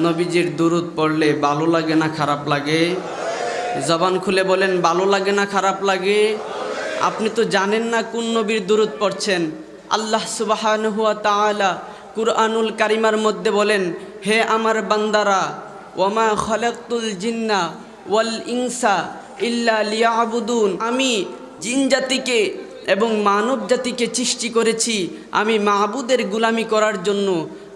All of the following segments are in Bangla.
নবীজির দুরুদ পড়লে ভালো লাগে না খারাপ লাগে? জবান খুলে বলেন, ভালো লাগে না খারাপ লাগে? আপনি তো জানেন না কোন নবীর দুরুদ পড়ছেন। আল্লাহ সুবহানাহু ওয়া তাআলা কুরআনুল কারিমার মধ্যে বলেন, হে আমার বান্দারা, ওয়ামা খালাকতুল জিন্না ওয়াল ইনসা ইল্লা লিয়াবুদুন, আমি জিন জাতিকে এবং মানব জাতিকে সৃষ্টি করেছি আমি মাবুদের গোলামি করার জন্য।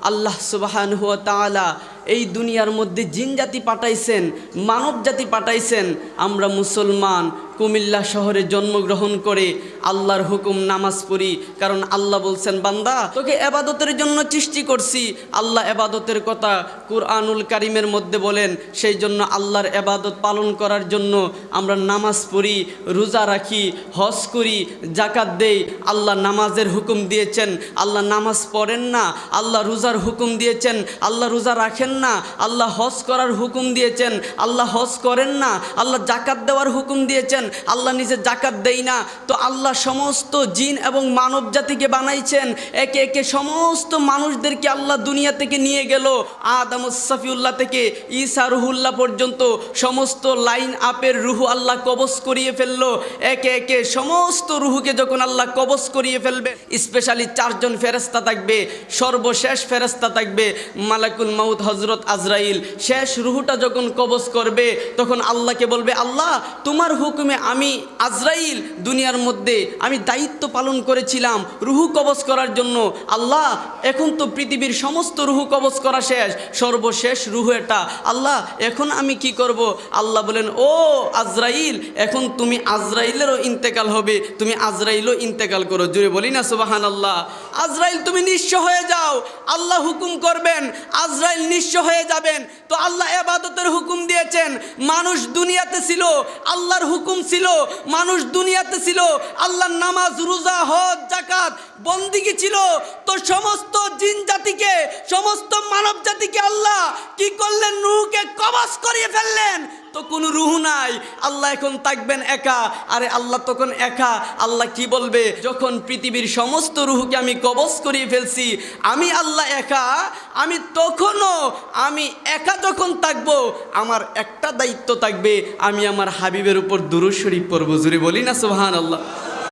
আল্লাহ সুবহানাহু ওয়া তাআলা এই দুনিয়ার মধ্যে জিন জাতি পাঠাইছেন, মানব জাতি পাঠাইছেন। আমরা মুসলমান কুমিল্লা শহরে জন্মগ্রহণ করে আল্লাহর হুকুম নামাজ পড়ি, কারণ আল্লাহ বলছেন, বান্দা তোকে এবাদতের জন্য সৃষ্টি করছি। আল্লাহ এবাদতের কথা কুরআনুল কারিমের মধ্যে বলেন, সেই জন্য আল্লাহর এবাদত পালন করার জন্য আমরা নামাজ পড়ি, রোজা রাখি, হজ করি, জাকাত দেই। আল্লাহ নামাজের হুকুম দিয়েছেন, আল্লাহ নামাজ পড়েন না। আল্লাহ রোজার হুকুম দিয়েছেন, আল্লাহ রোজা রাখেন না। আল্লাহ হজ করার হুকুম দিয়েছেন, আল্লাহ হজ করেন না। আল্লাহ জাকাত দেওয়ার হুকুম দিয়েছেন, আল্লাহ নিজে জাকাত দেই না। তো আল্লাহ সমস্ত জিন এবং মানব জাতিকে বানাইছেন, একে একে সমস্ত মানুষদেরকে আল্লাহ দুনিয়া থেকে নিয়ে গেল। আদম সফিউল্লাহ থেকে ঈসা রুহুল্লাহ পর্যন্ত সমস্ত লাইন আপের রুহু আল্লাহ কবজ করিয়ে ফেললো। একে একে সমস্ত রুহুকে যখন আল্লাহ কবজ করিয়ে ফেলবে, স্পেশালি 4 জন ফেরেশতা থাকবে, সর্বশেষ ফেরেশতা থাকবে মালাকুল মাউত হযরত আজরাইল। শেষ রুহুটা যখন কবজ করবে, তখন আল্লাহকে বলবে, আল্লাহ তোমার হুকুমে আমি আজরাইল দুনিয়ার মধ্যে আমি দায়িত্ব পালন করেছিলাম রুহু কবজ করার জন্য। আল্লাহ এখন তো পৃথিবীর সমস্ত রুহু কবজ করা শেষ, সর্বশেষ রুহু এটা। আল্লাহ এখন আমি কি করব? আল্লাহ বলেন, ও আজরাইল, এখন তুমি আজরাইলেরও ইন্তেকাল হবে, তুমি আজরাইলও ইন্তেকাল করো। জুড়ে বলি না সুবহানাল্লাহ। আজরাইল তুমি নিঃস্ব হয়ে যাও। আল্লাহ হুকুম করবেন, আজরাইল নিঃস্ব হয়ে যাবেন। তো আল্লাহ ইবাদতের হুকুম দিয়েছেন। মানুষ দুনিয়াতে ছিল, আল্লাহর হুকুম ছিল, মানুষ দুনিয়াতে ছিল, আল্লাহর নামাজ রোজা হজ জাকাত বন্দিগি ছিল। তো সমস্ত জিন জাতিকে, সমস্ত মানব জাতিকে আল্লাহ কি করলেন? রূহকে কবজ করিয়ে ফেললেন। তো কোনো রুহ নাই, আল্লাহ এখন থাকবেন একা। আরে আল্লাহ তখন একা। আল্লাহ কি বলবে? যখন পৃথিবীর সমস্ত রুহকে আমি কবজ করিয়ে ফেলছি, আমি আল্লাহ একা, আমি তখনও আমি একা যখন থাকবো, আমার একটা দায়িত্ব থাকবে, আমি আমার হাবিবের উপর দুরূদ শরীফ পড়ব। জুড়ে বলি না সুবহানাল্লাহ।